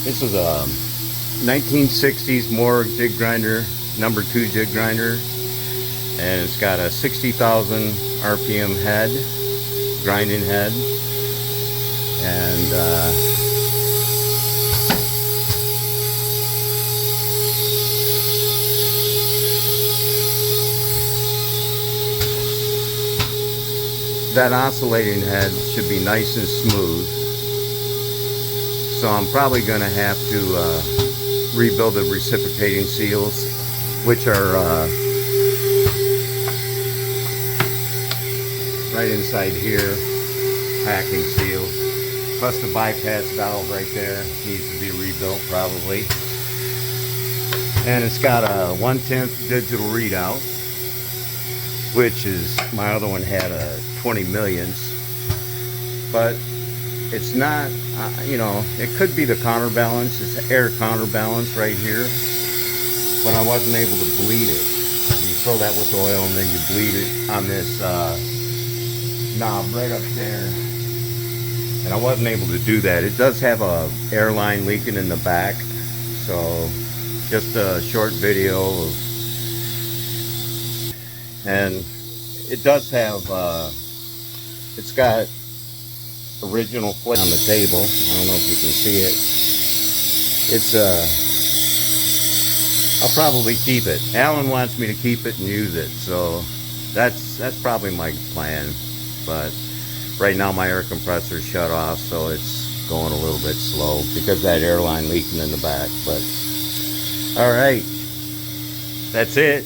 This is a 1960s Moore jig grinder, number 2 jig grinder, and it's got a 60,000 RPM head, grinding head, and that oscillating head should be nice and smooth. So I'm probably going to have to rebuild the reciprocating seals, which are right inside here, packing seals. Plus the bypass valve right there needs to be rebuilt probably. And it's got a 1/10 digital readout, which is, my other one had a 20 millionths, but it's not, you know, it could be the counterbalance. It's air counterbalance right here, but I wasn't able to bleed it. You fill that with oil and then you bleed it on this knob right up there, and I wasn't able to do that. It does have a air line leaking in the back, so just a short video of, and it does have it's got original flake on the table. I don't know if you can see it. It's I'll probably keep it. Alan wants me to keep it and use it, so that's probably my plan. But right now my air compressor is shut off, so it's going a little bit slow because that airline leaking in the back. But all right, that's it.